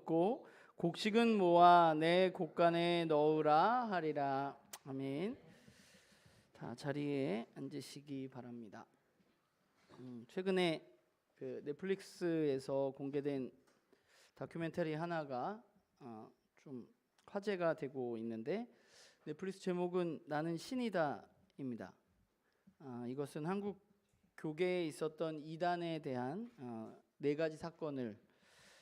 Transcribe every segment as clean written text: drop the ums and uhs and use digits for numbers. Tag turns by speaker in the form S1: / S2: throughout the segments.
S1: 얻고 곡식은 모아 내 곡간에 넣으라 하리라. 아멘. 다 자리에 앉으시기 바랍니다. 최근에 그 넷플릭스에서 공개된 다큐멘터리 하나가 좀 화제가 되고 있는데, 넷플릭스 제목은 나는 신이다입니다. 이것은 한국 교계에 있었던 이단에 대한 4가지 사건을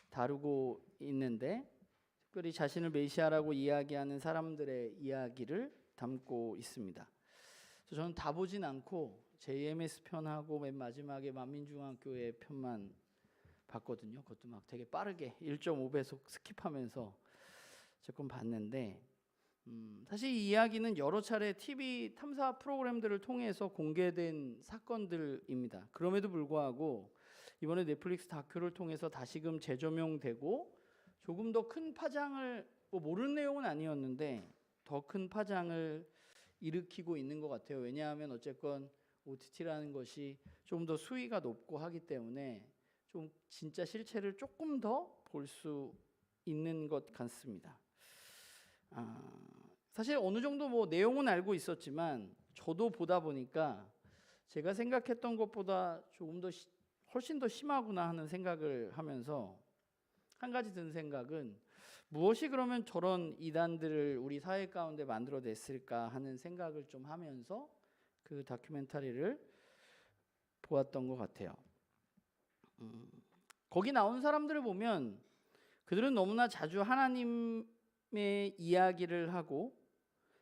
S1: 다루고 있는데, 특별히 자신을 메시아라고 이야기하는 사람들의 이야기를 담고 있습니다. 그래서 저는 다 보진 않고 JMS 편하고 맨 마지막에 만민중앙교회 편만 봤거든요. 그것도 막 되게 빠르게 1.5배속 스킵하면서 조금 봤는데, 사실 이 이야기는 여러 차례 TV 탐사 프로그램들을 통해서 공개된 사건들입니다. 그럼에도 불구하고 이번에 넷플릭스 다큐를 통해서 다시금 재조명되고 조금 더 큰 파장을, 모르는 내용은 아니었는데 더 큰 파장을 일으키고 있는 것 같아요. 왜냐하면 어쨌건 OTT라는 것이 좀 더 수위가 높고 하기 때문에 좀 진짜 실체를 조금 더 볼 수 있는 것 같습니다. 사실 어느 정도 내용은 알고 있었지만 저도 보다 보니까 제가 생각했던 것보다 조금 더 훨씬 더 심하구나 하는 생각을 하면서, 한 가지 든 생각은 무엇이 그러면 저런 이단들을 우리 사회 가운데 만들어냈을까 하는 생각을 좀 하면서 그 다큐멘터리를 보았던 것 같아요. 거기 나온 사람들을 보면 그들은 너무나 자주 하나님의 이야기를 하고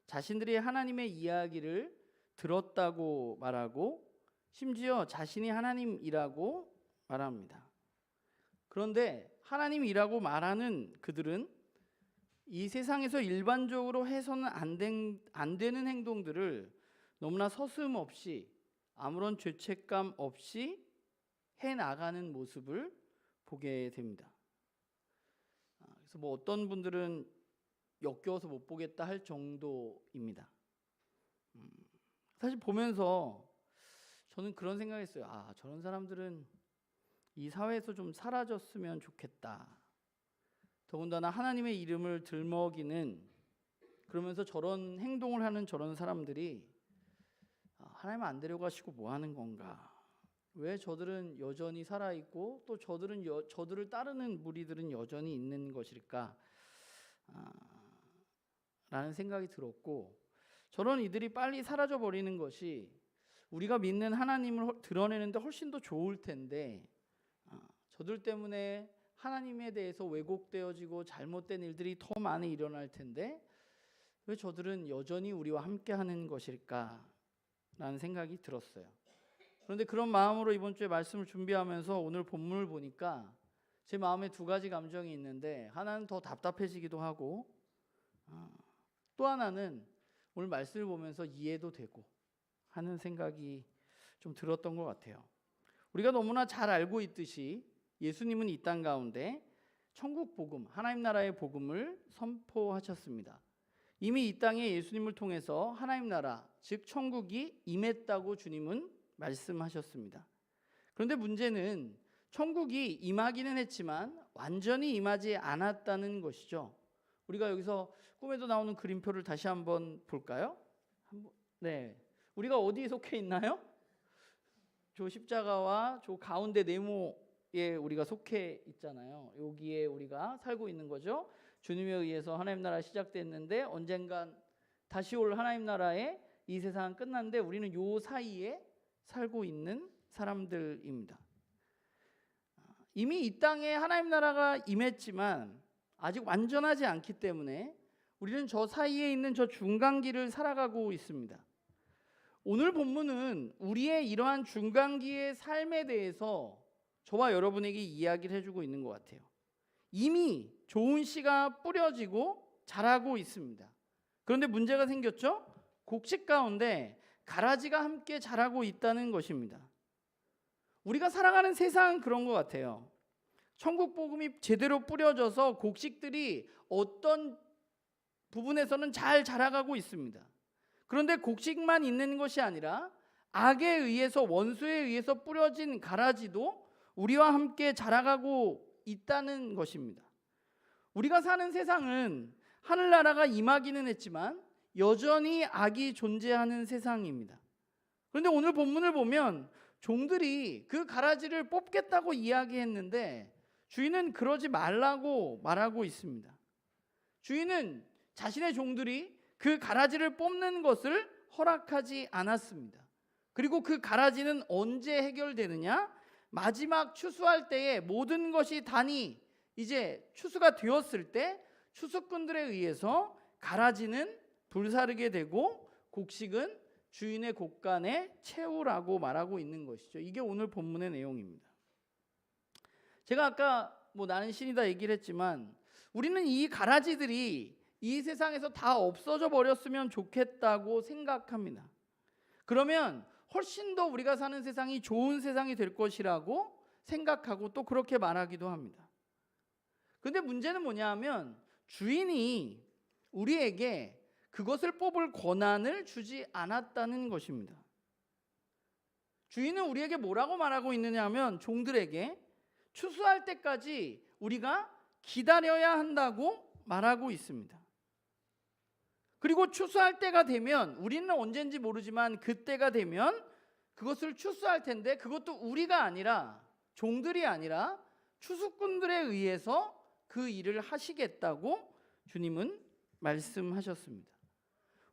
S1: 자신들이 하나님의 이야기를 들었다고 말하고 심지어 자신이 하나님이라고 말합니다. 그런데 하나님이라고 말하는 그들은 이 세상에서 일반적으로 해서는 안 되는 행동들을 너무나 서슴없이 아무런 죄책감 없이 해나가는 모습을 보게 됩니다. 그래서 어떤 분들은 역겨워서 못 보겠다 할 정도입니다. 사실 보면서 저는 그런 생각했어요. 저런 사람들은 이 사회에서 좀 사라졌으면 좋겠다. 더군다나 하나님의 이름을 들먹이는, 그러면서 저런 행동을 하는 저런 사람들이 하나님 안 데려가시고 뭐 하는 건가? 왜 저들은 여전히 살아있고 또 저들을 따르는 무리들은 여전히 있는 것일까? 라는 생각이 들었고, 저런 이들이 빨리 사라져 버리는 것이 우리가 믿는 하나님을 드러내는데 훨씬 더 좋을 텐데, 저들 때문에 하나님에 대해서 왜곡되어지고 잘못된 일들이 더 많이 일어날 텐데 왜 저들은 여전히 우리와 함께하는 것일까? 라는 생각이 들었어요. 그런데 그런 마음으로 이번 주에 말씀을 준비하면서 오늘 본문을 보니까 제 마음에 2가지 감정이 있는데, 하나는 더 답답해지기도 하고 또 하나는 오늘 말씀을 보면서 이해도 되고 하는 생각이 좀 들었던 것 같아요. 우리가 너무나 잘 알고 있듯이 예수님은 이 땅 가운데 천국 복음, 하나님 나라의 복음을 선포하셨습니다. 이미 이 땅에 예수님을 통해서 하나님 나라, 즉 천국이 임했다고 주님은 말씀하셨습니다. 그런데 문제는 천국이 임하기는 했지만 완전히 임하지 않았다는 것이죠. 우리가 여기서 꿈에도 나오는 그림표를 다시 한번 볼까요? 네, 우리가 어디에 속해 있나요? 저 십자가와 저 가운데 네모에 우리가 속해 있잖아요. 여기에 우리가 살고 있는 거죠. 주님에 의해서 하나님 나라 시작됐는데 언젠간 다시 올 하나님 나라에 이 세상은 끝났는데 우리는 요 사이에 살고 있는 사람들입니다. 이미 이 땅에 하나님 나라가 임했지만 아직 완전하지 않기 때문에 우리는 저 사이에 있는 저 중간기를 살아가고 있습니다. 오늘 본문은 우리의 이러한 중간기의 삶에 대해서 저와 여러분에게 이야기를 해주고 있는 것 같아요. 이미 좋은 씨가 뿌려지고 자라고 있습니다. 그런데 문제가 생겼죠? 곡식 가운데 가라지가 함께 자라고 있다는 것입니다. 우리가 살아가는 세상은 그런 것 같아요. 천국 복음이 제대로 뿌려져서 곡식들이 어떤 부분에서는 잘 자라가고 있습니다. 그런데 곡식만 있는 것이 아니라 악에 의해서, 원수에 의해서 뿌려진 가라지도 우리와 함께 자라가고 있다는 것입니다. 우리가 사는 세상은 하늘나라가 임하기는 했지만 여전히 악이 존재하는 세상입니다. 그런데 오늘 본문을 보면 종들이 그 가라지를 뽑겠다고 이야기했는데 주인은 그러지 말라고 말하고 있습니다. 주인은 자신의 종들이 그 가라지를 뽑는 것을 허락하지 않았습니다. 그리고 그 가라지는 언제 해결되느냐? 마지막 추수할 때에 모든 것이 단이 이제 추수가 되었을 때 추수꾼들에 의해서 가라지는 불사르게 되고 곡식은 주인의 곳간에 채우라고 말하고 있는 것이죠. 이게 오늘 본문의 내용입니다. 제가 아까 나는 신이다 얘기를 했지만 우리는 이 가라지들이 이 세상에서 다 없어져 버렸으면 좋겠다고 생각합니다. 그러면 훨씬 더 우리가 사는 세상이 좋은 세상이 될 것이라고 생각하고 또 그렇게 말하기도 합니다. 근데 문제는 뭐냐 하면 주인이 우리에게 그것을 뽑을 권한을 주지 않았다는 것입니다. 주인은 우리에게 뭐라고 말하고 있느냐 하면 종들에게 추수할 때까지 우리가 기다려야 한다고 말하고 있습니다. 그리고 추수할 때가 되면 우리는 언젠지 모르지만 그때가 되면 그것을 추수할 텐데 그것도 우리가 아니라 종들이 아니라 추수꾼들에 의해서 그 일을 하시겠다고 주님은 말씀하셨습니다.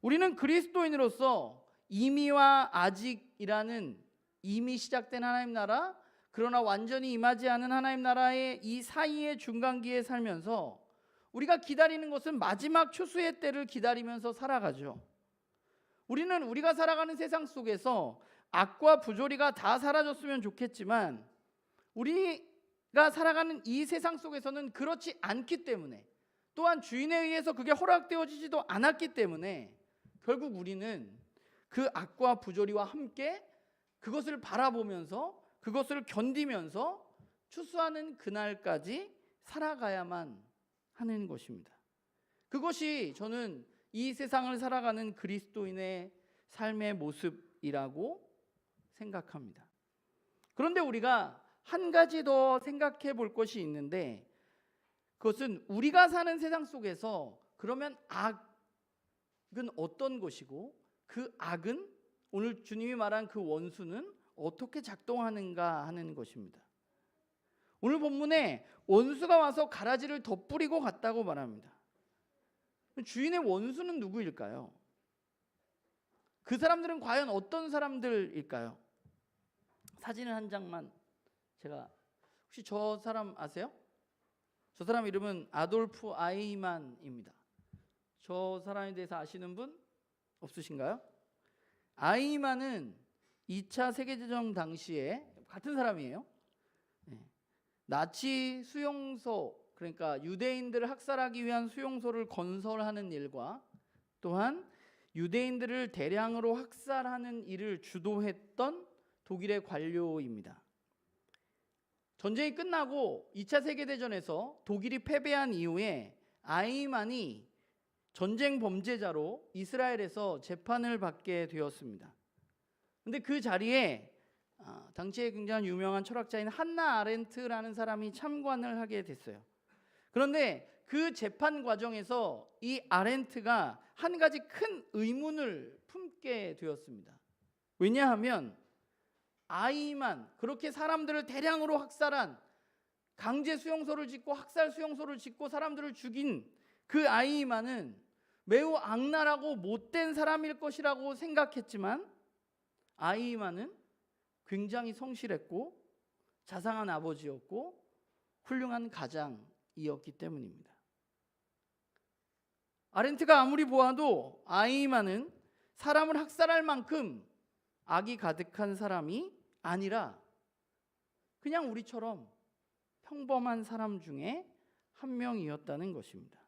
S1: 우리는 그리스도인으로서 이미와 아직이라는 이미 시작된 하나님 나라 그러나 완전히 임하지 않은 하나님 나라의 이 사이의 중간기에 살면서 우리가 기다리는 것은 마지막 추수의 때를 기다리면서 살아가죠. 우리는 우리가 살아가는 세상 속에서 악과 부조리가 다 사라졌으면 좋겠지만 우리가 살아가는 이 세상 속에서는 그렇지 않기 때문에 또한 주인에 의해서 그게 허락되어지지도 않았기 때문에 결국 우리는 그 악과 부조리와 함께 그것을 바라보면서 그것을 견디면서 추수하는 그날까지 살아가야만 하는 것입니다. 그것이 저는 이 세상을 살아가는 그리스도인의 삶의 모습이라고 생각합니다. 그런데 우리가 한 가지 더 생각해 볼 것이 있는데 그것은 우리가 사는 세상 속에서 그러면 악은 어떤 것이고 그 악은 오늘 주님이 말한 그 원수는 어떻게 작동하는가 하는 것입니다. 오늘 본문에 원수가 와서 가라지를 덧뿌리고 갔다고 말합니다. 주인의 원수는 누구일까요? 그 사람들은 과연 어떤 사람들일까요? 사진을 한 장만 제가 혹시 저 사람 아세요? 저 사람 이름은 아돌프 아이만입니다. 저 사람에 대해서 아시는 분 없으신가요? 아이만은 2차 세계대전 당시에 같은 사람이에요. 나치 수용소 그러니까 유대인들을 학살하기 위한 수용소를 건설하는 일과 또한 유대인들을 대량으로 학살하는 일을 주도했던 독일의 관료입니다. 전쟁이 끝나고 2차 세계대전에서 독일이 패배한 이후에 아이만이 전쟁 범죄자로 이스라엘에서 재판을 받게 되었습니다. 근데 그 자리에 당시에 굉장히 유명한 철학자인 한나 아렌트라는 사람이 참관을 하게 됐어요. 그런데 그 재판 과정에서 이 아렌트가 한 가지 큰 의문을 품게 되었습니다. 왜냐하면 아이만 그렇게 사람들을 대량으로 학살한 강제 수용소를 짓고 학살 수용소를 짓고 사람들을 죽인 그 아이만은 매우 악랄하고 못된 사람일 것이라고 생각했지만 아이만은 굉장히 성실했고 자상한 아버지였고 훌륭한 가장이었기 때문입니다. 아렌트가 아무리 보아도 아이만은 사람을 학살할 만큼 악이 가득한 사람이 아니라 그냥 우리처럼 평범한 사람 중에 한 명이었다는 것입니다.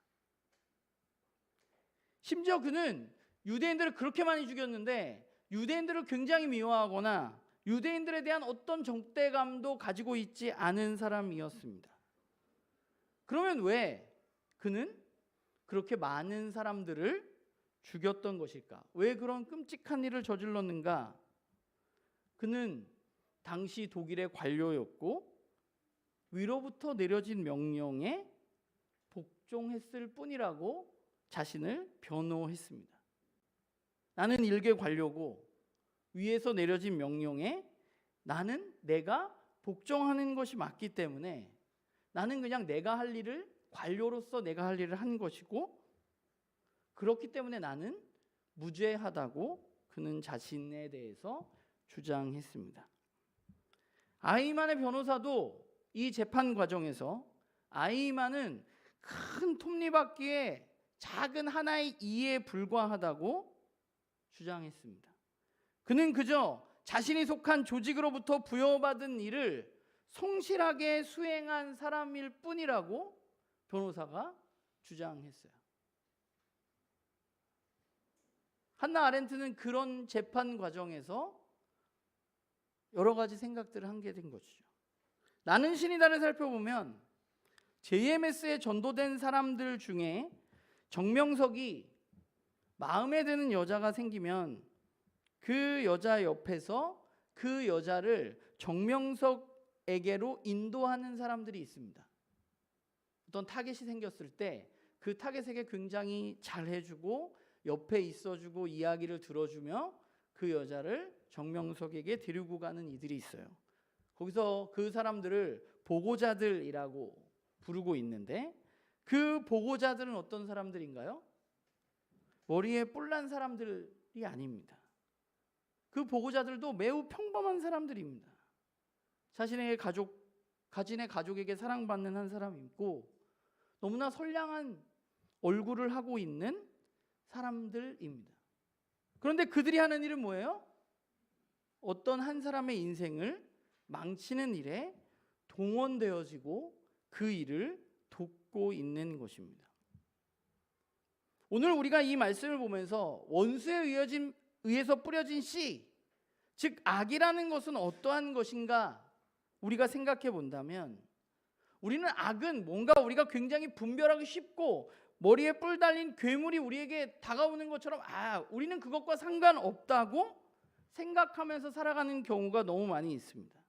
S1: 심지어 그는 유대인들을 그렇게 많이 죽였는데 유대인들을 굉장히 미워하거나 유대인들에 대한 어떤 적대감도 가지고 있지 않은 사람이었습니다. 그러면 왜 그는 그렇게 많은 사람들을 죽였던 것일까? 왜 그런 끔찍한 일을 저질렀는가? 그는 당시 독일의 관료였고 위로부터 내려진 명령에 복종했을 뿐이라고 자신을 변호했습니다. 나는 일개 관료고 위에서 내려진 명령에 나는 내가 복종하는 것이 맞기 때문에 나는 그냥 내가 할 일을 관료로서 내가 할 일을 한 것이고 그렇기 때문에 나는 무죄하다고 그는 자신에 대해서 주장했습니다. 아히만의 변호사도 이 재판 과정에서 아히만은 큰 톱니바퀴의 작은 하나의 이에 불과하다고 주장했습니다. 그는 그저 자신이 속한 조직으로부터 부여받은 일을 성실하게 수행한 사람일 뿐이라고 변호사가 주장했어요. 한나 아렌트는 그런 재판 과정에서 여러 가지 생각들을 하게 된 것이죠. 나는 신이다를 살펴보면 JMS에 전도된 사람들 중에 정명석이 마음에 드는 여자가 생기면 그 여자 옆에서 그 여자를 정명석에게로 인도하는 사람들이 있습니다. 어떤 타겟이 생겼을 때 그 타겟에게 굉장히 잘해주고 옆에 있어주고 이야기를 들어주며 그 여자를 정명석에게 데리고 가는 이들이 있어요. 거기서 그 사람들을 보고자들이라고 부르고 있는데 그 보고자들은 어떤 사람들인가요? 머리에 뿔난 사람들이 아닙니다. 그 보고자들도 매우 평범한 사람들입니다. 자신의 가족에게 사랑받는 한 사람이 있고 너무나 선량한 얼굴을 하고 있는 사람들입니다. 그런데 그들이 하는 일은 뭐예요? 어떤 한 사람의 인생을 망치는 일에 동원되어지고 그 일을 돕고 있는 것입니다. 오늘 우리가 이 말씀을 보면서 원수에 의해서 뿌려진 씨, 즉 악이라는 것은 어떠한 것인가 우리가 생각해 본다면 우리는 악은 뭔가 우리가 굉장히 분별하기 쉽고 머리에 뿔 달린 괴물이 우리에게 다가오는 것처럼 우리는 그것과 상관없다고 생각하면서 살아가는 경우가 너무 많이 있습니다.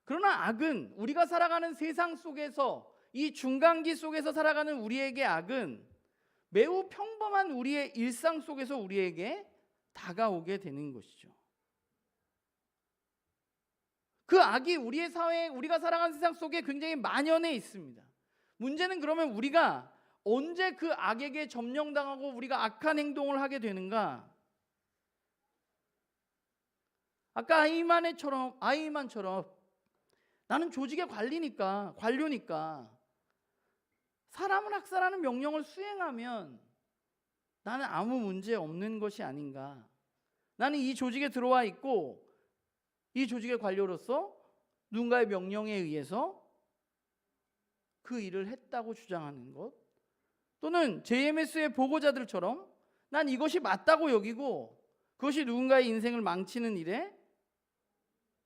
S1: 그러나 악은 우리가 살아가는 세상 속에서 이 중간기 속에서 살아가는 우리에게 악은 매우 평범한 우리의 일상 속에서 우리에게 다가오게 되는 것이죠. 그 악이 우리의 사회에 우리가 살아가는 세상 속에 굉장히 만연해 있습니다. 문제는 그러면 우리가 언제 그 악에게 점령당하고 우리가 악한 행동을 하게 되는가? 아까 아히만처럼 나는 조직의 관료니까 사람을 학살하는 명령을 수행하면 나는 아무 문제 없는 것이 아닌가? 나는 이 조직에 들어와 있고 이 조직의 관료로서 누군가의 명령에 의해서 그 일을 했다고 주장하는 것, 또는 JMS의 보고자들처럼 난 이것이 맞다고 여기고 그것이 누군가의 인생을 망치는 일에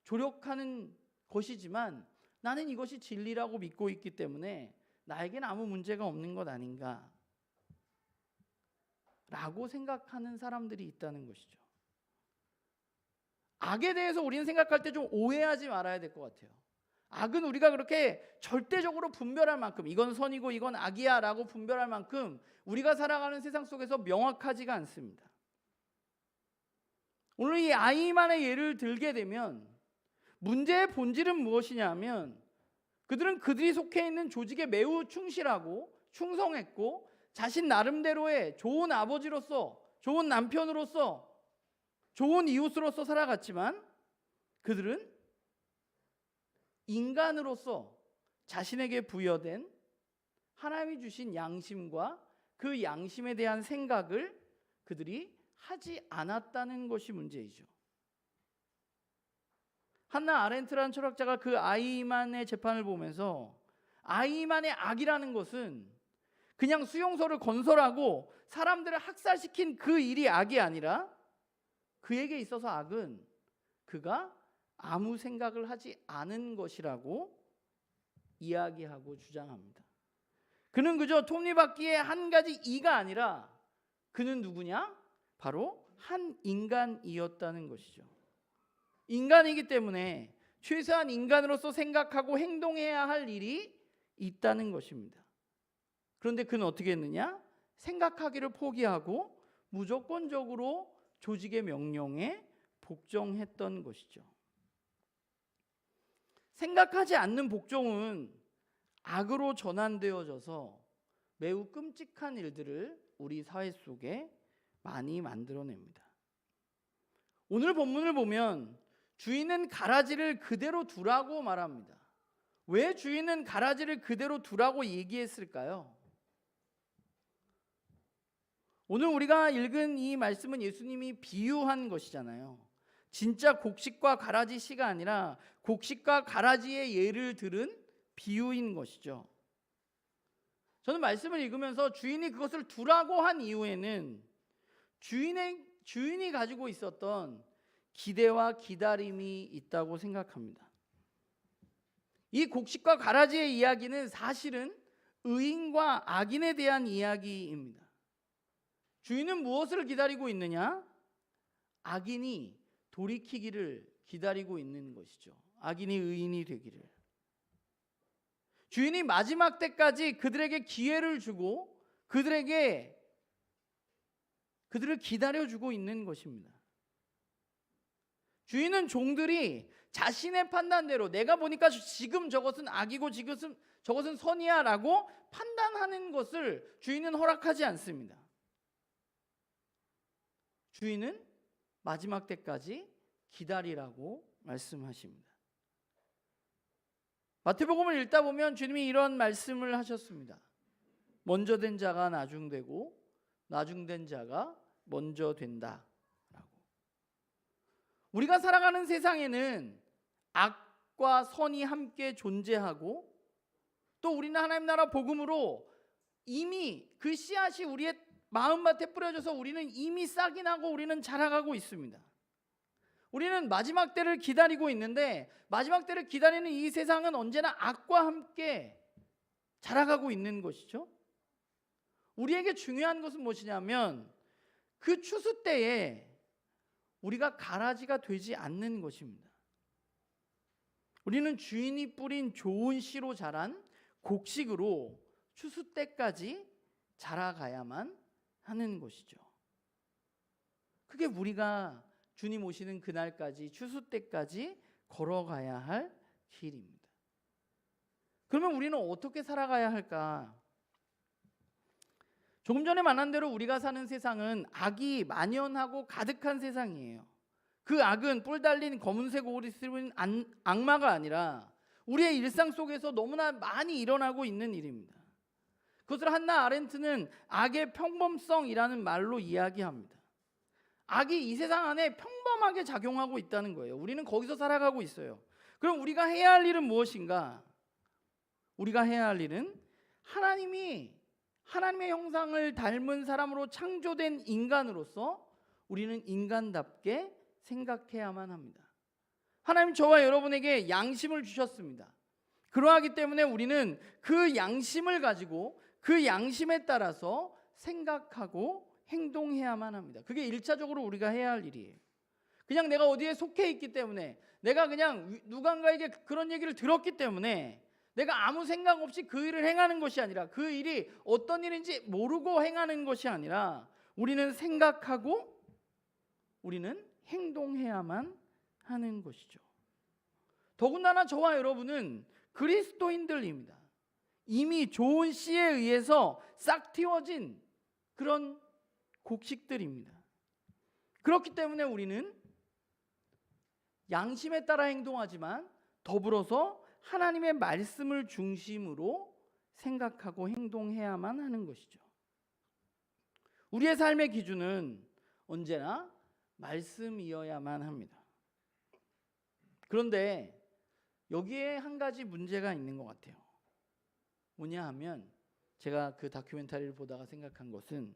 S1: 조력하는 것이지만 나는 이것이 진리라고 믿고 있기 때문에 나에게는 아무 문제가 없는 것 아닌가 라고 생각하는 사람들이 있다는 것이죠. 악에 대해서 우리는 생각할 때 좀 오해하지 말아야 될 것 같아요. 악은 우리가 그렇게 절대적으로 분별할 만큼 이건 선이고 이건 악이야 라고 분별할 만큼 우리가 살아가는 세상 속에서 명확하지가 않습니다. 오늘 이 아히만의 예를 들게 되면 문제의 본질은 무엇이냐 하면 그들이 속해 있는 조직에 매우 충실하고 충성했고 자신 나름대로의 좋은 아버지로서 좋은 남편으로서 좋은 이웃으로서 살아갔지만 그들은 인간으로서 자신에게 부여된 하나님이 주신 양심과 그 양심에 대한 생각을 그들이 하지 않았다는 것이 문제이죠. 한나 아렌트라는 철학자가 그 아히만의 재판을 보면서 아히만의 악이라는 것은 그냥 수용소를 건설하고 사람들을 학살시킨 그 일이 악이 아니라 그에게 있어서 악은 그가 아무 생각을 하지 않은 것이라고 이야기하고 주장합니다. 그는 그저 톱니바퀴의 한 가지 이가 아니라 그는 누구냐? 바로 한 인간이었다는 것이죠. 인간이기 때문에 최소한 인간으로서 생각하고 행동해야 할 일이 있다는 것입니다. 그런데 그는 어떻게 했느냐? 생각하기를 포기하고 무조건적으로 조직의 명령에 복종했던 것이죠. 생각하지 않는 복종은 악으로 전환되어져서 매우 끔찍한 일들을 우리 사회 속에 많이 만들어냅니다. 오늘 본문을 보면 주인은 가라지를 그대로 두라고 말합니다. 왜 주인은 가라지를 그대로 두라고 얘기했을까요? 오늘 우리가 읽은 이 말씀은 예수님이 비유한 것이잖아요. 진짜 곡식과 가라지 씨가 아니라 곡식과 가라지의 예를 들은 비유인 것이죠. 저는 말씀을 읽으면서 주인이 그것을 두라고 한 이유에는 주인이 가지고 있었던 기대와 기다림이 있다고 생각합니다. 이 곡식과 가라지의 이야기는 사실은 의인과 악인에 대한 이야기입니다. 주인은 무엇을 기다리고 있느냐? 악인이 돌이키기를 기다리고 있는 것이죠. 악인이 의인이 되기를. 주인이 마지막 때까지 그들에게 기회를 주고 그들을 기다려주고 있는 것입니다. 주인은 종들이 자신의 판단대로 내가 보니까 지금 저것은 악이고 저것은 선이야 라고 판단하는 것을 주인은 허락하지 않습니다. 주인은 마지막 때까지 기다리라고 말씀하십니다. 마태복음을 읽다 보면 주님이 이런 말씀을 하셨습니다. 먼저 된 자가 나중되고 나중된 자가 먼저 된다 라고. 우리가 살아가는 세상에는 악과 선이 함께 존재하고 또 우리는 하나님 나라 복음으로 이미 그 씨앗이 우리의 마음밭에 뿌려져서 우리는 이미 싹이 나고 우리는 자라가고 있습니다. 우리는 마지막 때를 기다리고 있는데 마지막 때를 기다리는 이 세상은 언제나 악과 함께 자라가고 있는 것이죠. 우리에게 중요한 것은 무엇이냐면 그 추수 때에 우리가 가라지가 되지 않는 것입니다. 우리는 주인이 뿌린 좋은 씨로 자란 곡식으로 추수 때까지 자라가야만 하는 것이죠. 그게 우리가 주님 오시는 그날까지 추수 때까지 걸어가야 할 길입니다. 그러면 우리는 어떻게 살아가야 할까? 조금 전에 말한 대로 우리가 사는 세상은 악이 만연하고 가득한 세상이에요. 그 악은 뿔 달린 검은색 옷을 입은 악마가 아니라 우리의 일상 속에서 너무나 많이 일어나고 있는 일입니다. 그것을 한나 아렌트는 악의 평범성이라는 말로 이야기합니다. 악이 이 세상 안에 평범하게 작용하고 있다는 거예요. 우리는 거기서 살아가고 있어요. 그럼 우리가 해야 할 일은 무엇인가? 우리가 해야 할 일은 하나님의 형상을 닮은 사람으로 창조된 인간으로서 우리는 인간답게 생각해야만 합니다. 하나님 저와 여러분에게 양심을 주셨습니다. 그러하기 때문에 우리는 그 양심을 가지고 그 양심에 따라서 생각하고 행동해야만 합니다. 그게 1차적으로 우리가 해야 할 일이에요. 그냥 내가 어디에 속해 있기 때문에 내가 그냥 누군가에게 그런 얘기를 들었기 때문에 내가 아무 생각 없이 그 일을 행하는 것이 아니라 그 일이 어떤 일인지 모르고 행하는 것이 아니라 우리는 생각하고 우리는 행동해야만 하는 것이죠. 더군다나 저와 여러분은 그리스도인들입니다. 이미 좋은 씨에 의해서 싹 틔워진 그런 곡식들입니다. 그렇기 때문에 우리는 양심에 따라 행동하지만 더불어서 하나님의 말씀을 중심으로 생각하고 행동해야만 하는 것이죠. 우리의 삶의 기준은 언제나 말씀이어야만 합니다. 그런데 여기에 한 가지 문제가 있는 것 같아요. 뭐냐 하면 제가 그 다큐멘터리를 보다가 생각한 것은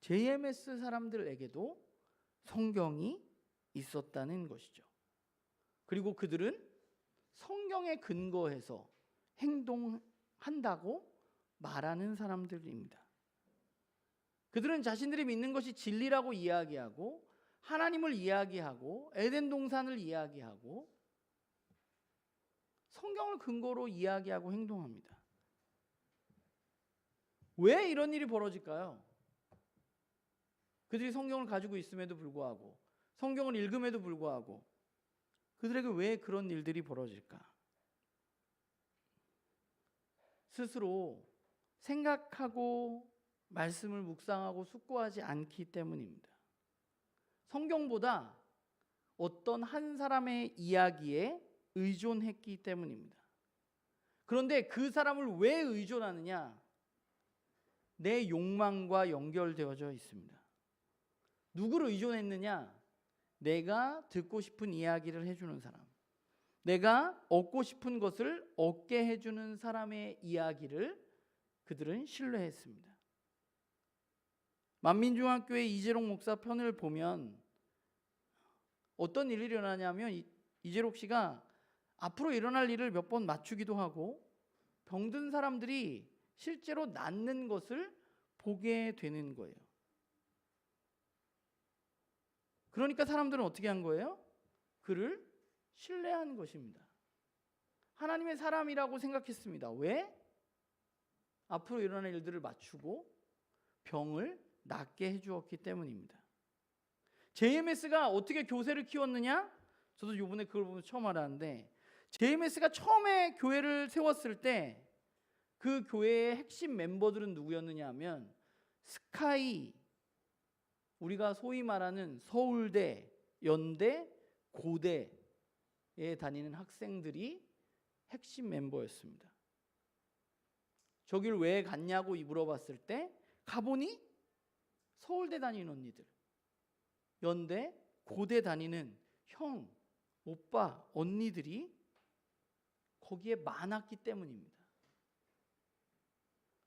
S1: JMS 사람들에게도 성경이 있었다는 것이죠. 그리고 그들은 성경에 근거해서 행동한다고 말하는 사람들입니다. 그들은 자신들이 믿는 것이 진리라고 이야기하고 하나님을 이야기하고 에덴 동산을 이야기하고 성경을 근거로 이야기하고 행동합니다. 왜 이런 일이 벌어질까요? 그들이 성경을 가지고 있음에도 불구하고, 성경을 읽음에도 불구하고 그들에게 왜 그런 일들이 벌어질까? 스스로 생각하고 말씀을 묵상하고 숙고하지 않기 때문입니다. 성경보다 어떤 한 사람의 이야기에 의존했기 때문입니다. 그런데 그 사람을 왜 의존하느냐? 내 욕망과 연결되어져 있습니다. 누구를 의존했느냐? 내가 듣고 싶은 이야기를 해주는 사람, 내가 얻고 싶은 것을 얻게 해주는 사람의 이야기를 그들은 신뢰했습니다. 만민중학교의 이재록 목사 편을 보면 어떤 일이 일어나냐면 이재록 씨가 앞으로 일어날 일을 몇 번 맞추기도 하고 병든 사람들이 실제로 낫는 것을 보게 되는 거예요. 그러니까 사람들은 어떻게 한 거예요? 그를 신뢰한 것입니다. 하나님의 사람이라고 생각했습니다. 왜? 앞으로 일어날 일들을 맞추고 병을 낫게 해주었기 때문입니다. JMS가 어떻게 교세를 키웠느냐? 저도 이번에 그걸 보면서 처음 알았는데, JMS가 처음에 교회를 세웠을 때 그 교회의 핵심 멤버들은 누구였느냐 하면 스카이, 우리가 소위 말하는 서울대, 연대, 고대에 다니는 학생들이 핵심 멤버였습니다. 저길 왜 갔냐고 물어봤을 때 가보니 서울대 다니는 언니들, 연대, 고대 다니는 형, 오빠, 언니들이 거기에 많았기 때문입니다.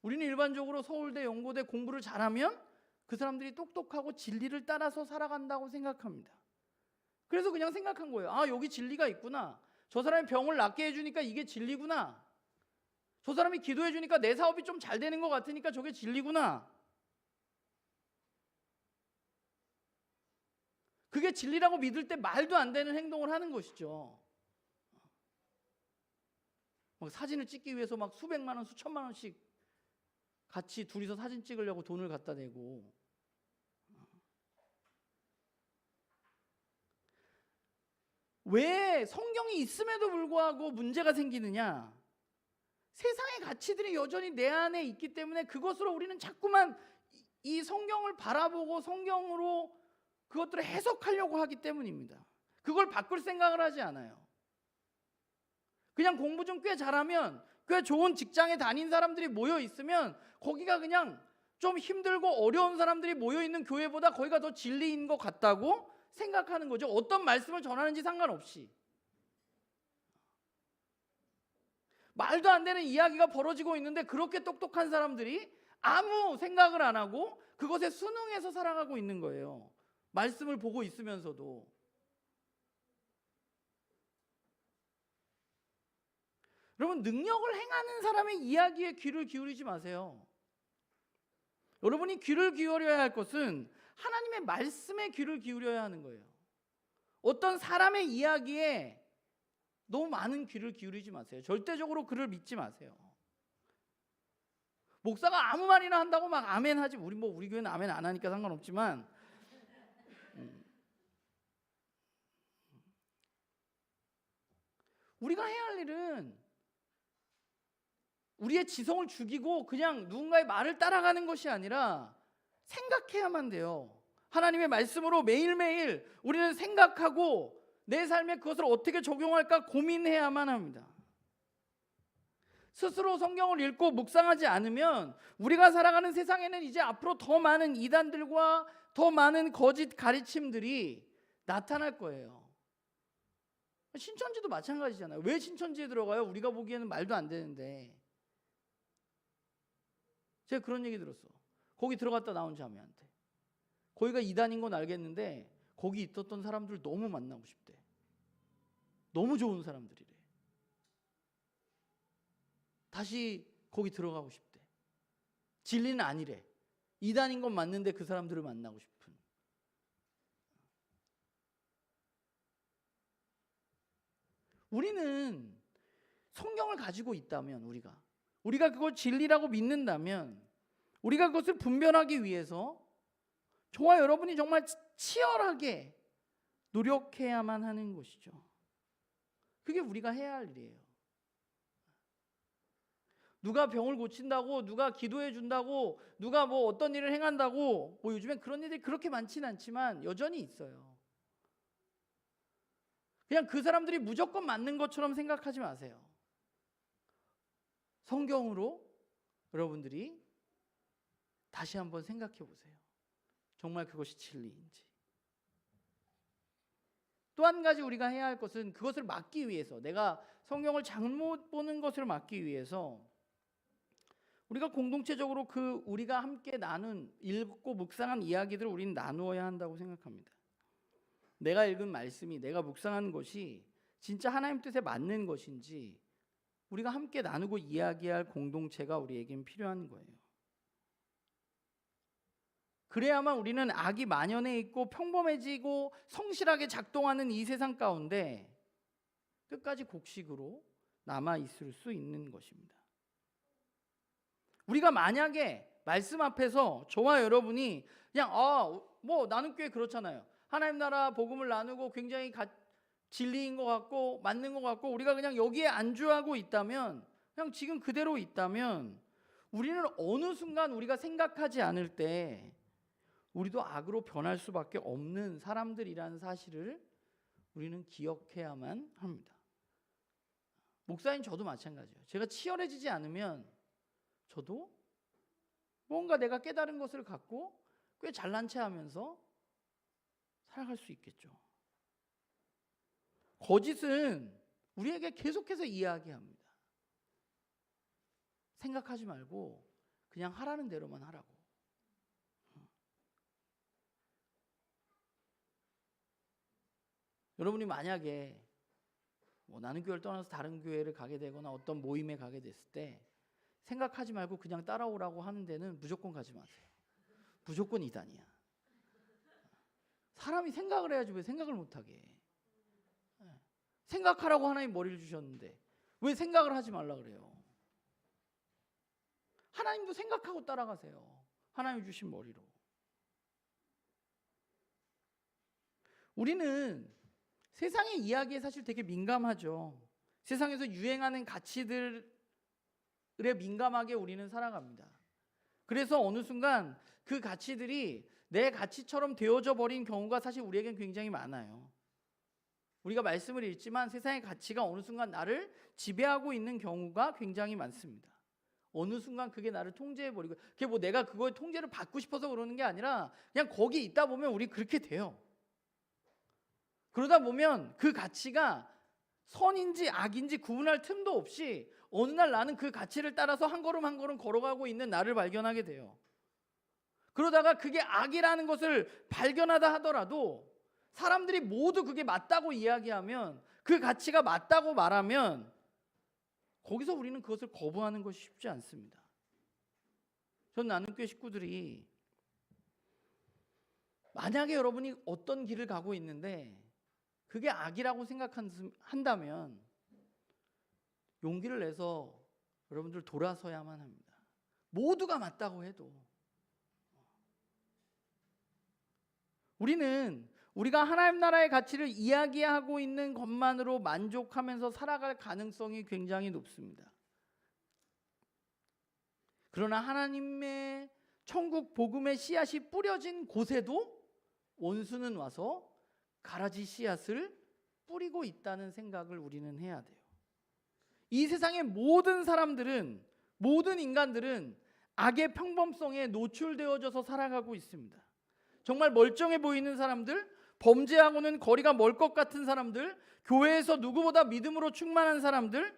S1: 우리는 일반적으로 서울대, 연고대 공부를 잘하면 그 사람들이 똑똑하고 진리를 따라서 살아간다고 생각합니다. 그래서 그냥 생각한 거예요. 아, 여기 진리가 있구나. 저 사람이 병을 낫게 해주니까 이게 진리구나. 저 사람이 기도해 주니까 내 사업이 좀 잘 되는 것 같으니까 저게 진리구나. 그게 진리라고 믿을 때 말도 안 되는 행동을 하는 것이죠. 막 사진을 찍기 위해서 막 수백만 원, 수천만 원씩 같이 둘이서 사진 찍으려고 돈을 갖다 대고. 왜 성경이 있음에도 불구하고 문제가 생기느냐? 세상의 가치들이 여전히 내 안에 있기 때문에 그것으로 우리는 자꾸만 이 성경을 바라보고 성경으로 그것들을 해석하려고 하기 때문입니다. 그걸 바꿀 생각을 하지 않아요. 그냥 공부 좀 꽤 잘하면, 꽤 좋은 직장에 다닌 사람들이 모여 있으면 거기가 그냥 좀 힘들고 어려운 사람들이 모여 있는 교회보다 거기가 더 진리인 것 같다고 생각하는 거죠. 어떤 말씀을 전하는지 상관없이. 말도 안 되는 이야기가 벌어지고 있는데 그렇게 똑똑한 사람들이 아무 생각을 안 하고 그것에 순응해서 살아가고 있는 거예요. 말씀을 보고 있으면서도. 여러분, 능력을 행하는 사람의 이야기에 귀를 기울이지 마세요. 여러분이 귀를 기울여야 할 것은 하나님의 말씀에 귀를 기울여야 하는 거예요. 어떤 사람의 이야기에 너무 많은 귀를 기울이지 마세요. 절대적으로 그를 믿지 마세요. 목사가 아무 말이나 한다고 막 아멘 하지. 우리 교회는 아멘 안 하니까 상관없지만 우리가 해야 할 일은 우리의 지성을 죽이고 그냥 누군가의 말을 따라가는 것이 아니라 생각해야만 돼요. 하나님의 말씀으로 매일매일 우리는 생각하고 내 삶에 그것을 어떻게 적용할까 고민해야만 합니다. 스스로 성경을 읽고 묵상하지 않으면 우리가 살아가는 세상에는 이제 앞으로 더 많은 이단들과 더 많은 거짓 가르침들이 나타날 거예요. 신천지도 마찬가지잖아요. 왜 신천지에 들어가요? 우리가 보기에는 말도 안 되는데. 제가 그런 얘기 들었어. 거기 들어갔다 나온 자매한테. 거기가 이단인 건 알겠는데 거기 있었던 사람들 너무 만나고 싶대. 너무 좋은 사람들이래. 다시 거기 들어가고 싶대. 진리는 아니래. 이단인 건 맞는데 그 사람들을 만나고 싶은. 우리는 성경을 가지고 있다면 우리가 그걸 진리라고 믿는다면 우리가 그것을 분별하기 위해서 저와 여러분이 정말 치열하게 노력해야만 하는 것이죠. 그게 우리가 해야 할 일이에요. 누가 병을 고친다고, 누가 기도해 준다고, 누가 뭐 어떤 일을 행한다고, 뭐 요즘엔 그런 일들이 그렇게 많지는 않지만 여전히 있어요. 그냥 그 사람들이 무조건 맞는 것처럼 생각하지 마세요. 성경으로 여러분들이 다시 한번 생각해 보세요. 정말 그것이 진리인지. 또 한 가지 우리가 해야 할 것은 그것을 막기 위해서, 내가 성경을 잘못 보는 것을 막기 위해서 우리가 공동체적으로 우리가 함께 나눈 읽고 묵상한 이야기들을 우리는 나누어야 한다고 생각합니다. 내가 읽은 말씀이, 내가 묵상한 것이 진짜 하나님 뜻에 맞는 것인지 우리가 함께 나누고 이야기할 공동체가 우리에겐 필요한 거예요. 그래야만 우리는 악이 만연해 있고 평범해지고 성실하게 작동하는 이 세상 가운데 끝까지 곡식으로 남아 있을 수 있는 것입니다. 우리가 만약에 말씀 앞에서 저와 여러분이 그냥 뭐 나눔교회 그렇잖아요. 하나님 나라 복음을 나누고 굉장히 진리인 것 같고 맞는 것 같고 우리가 그냥 여기에 안주하고 있다면, 그냥 지금 그대로 있다면 우리는 어느 순간 우리가 생각하지 않을 때 우리도 악으로 변할 수밖에 없는 사람들이라는 사실을 우리는 기억해야만 합니다. 목사님 저도 마찬가지예요. 제가 치열해지지 않으면 저도 뭔가 내가 깨달은 것을 갖고 꽤 잘난 체 하면서 살아갈 수 있겠죠. 거짓은 우리에게 계속해서 이야기합니다. 생각하지 말고 그냥 하라는 대로만 하라고. 여러분이 만약에 나는 교회를 떠나서 다른 교회를 가게 되거나 어떤 모임에 가게 됐을 때 생각하지 말고 그냥 따라오라고 하는 데는 무조건 가지 마세요. 무조건 이단이야. 사람이 생각을 해야지 왜 생각을 못하게 해. 생각하라고 하나님 머리를 주셨는데 왜 생각을 하지 말라 그래요. 하나님도 생각하고 따라가세요. 하나님 주신 머리로. 우리는 세상의 이야기에 사실 되게 민감하죠. 세상에서 유행하는 가치들에 민감하게 우리는 살아갑니다. 그래서 어느 순간 그 가치들이 내 가치처럼 되어져 버린 경우가 사실 우리에겐 굉장히 많아요. 우리가 말씀을 읽지만 세상의 가치가 어느 순간 나를 지배하고 있는 경우가 굉장히 많습니다. 어느 순간 그게 나를 통제해버리고, 그게 뭐 내가 그거에 통제를 받고 싶어서 그러는 게 아니라 그냥 거기 있다 보면 우리 그렇게 돼요. 그러다 보면 그 가치가 선인지 악인지 구분할 틈도 없이 어느 날 나는 그 가치를 따라서 한 걸음 한 걸음 걸어가고 있는 나를 발견하게 돼요. 그러다가 그게 악이라는 것을 발견하다 하더라도 사람들이 모두 그게 맞다고 이야기하면, 그 가치가 맞다고 말하면 거기서 우리는 그것을 거부하는 것이 쉽지 않습니다. 전 나눔교회 식구들이 만약에 여러분이 어떤 길을 가고 있는데 그게 악이라고 생각한다면 용기를 내서 여러분들 돌아서야만 합니다. 모두가 맞다고 해도. 우리는 우리가 하나님 나라의 가치를 이야기하고 있는 것만으로 만족하면서 살아갈 가능성이 굉장히 높습니다. 그러나 하나님의 천국 복음의 씨앗이 뿌려진 곳에도 원수는 와서 가라지 씨앗을 뿌리고 있다는 생각을 우리는 해야 돼요. 이 세상의 모든 사람들은, 모든 인간들은 악의 평범성에 노출되어져서 살아가고 있습니다. 정말 멀쩡해 보이는 사람들, 범죄하고는 거리가 멀 것 같은 사람들, 교회에서 누구보다 믿음으로 충만한 사람들,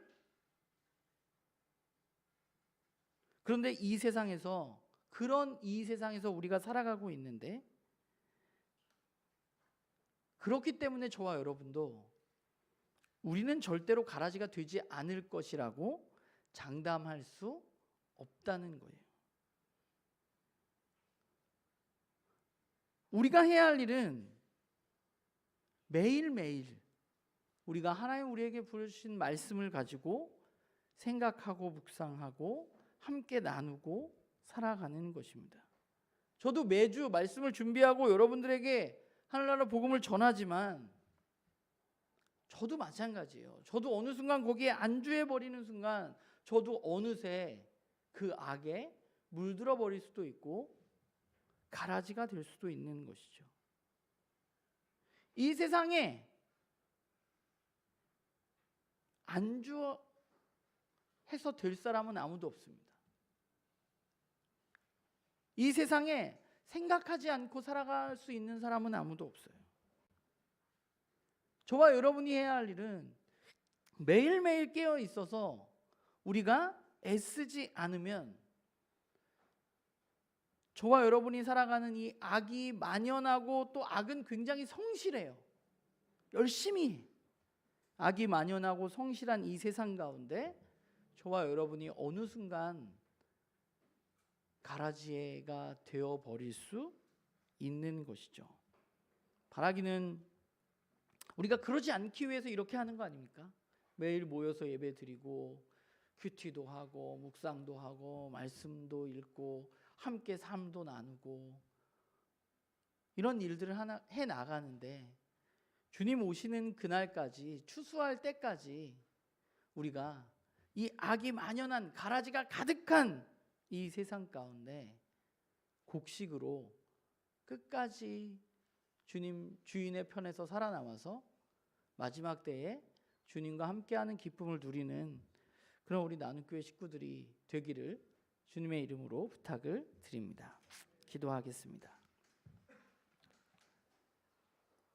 S1: 그런데 이 세상에서 우리가 살아가고 있는데, 그렇기 때문에 저와 여러분도 우리는 절대로 가라지가 되지 않을 것이라고 장담할 수 없다는 거예요. 우리가 해야 할 일은 매일매일 우리가 하나님 우리에게 부르신 말씀을 가지고 생각하고 묵상하고 함께 나누고 살아가는 것입니다. 저도 매주 말씀을 준비하고 여러분들에게 하늘나라 복음을 전하지만 저도 마찬가지예요. 저도 어느 순간 거기에 안주해 버리는 순간 저도 어느새 그 악에 물들어 버릴 수도 있고 가라지가 될 수도 있는 것이죠. 이 세상에 안주해서 될 사람은 아무도 없습니다. 이 세상에 생각하지 않고 살아갈 수 있는 사람은 아무도 없어요. 저와 여러분이 해야 할 일은 매일매일 깨어 있어서 우리가 애쓰지 않으면 저와 여러분이 살아가는 이 악이 만연하고 또 악은 굉장히 성실해요. 열심히 악이 만연하고 성실한 이 세상 가운데 저와 여러분이 어느 순간 가라지가 되어 버릴 수 있는 것이죠. 바라기는 우리가 그러지 않기 위해서 이렇게 하는 거 아닙니까? 매일 모여서 예배 드리고 큐티도 하고 묵상도 하고 말씀도 읽고 함께 삶도 나누고 이런 일들을 해 나가는데 주님 오시는 그날까지 추수할 때까지 우리가 이 악이 만연한 가라지가 가득한 이 세상 가운데 곡식으로 끝까지 주인의 편에서 살아남아서 마지막 때에 주님과 함께하는 기쁨을 누리는 그런 우리 나눔교회 식구들이 되기를 주님의 이름으로 부탁을 드립니다. 기도하겠습니다.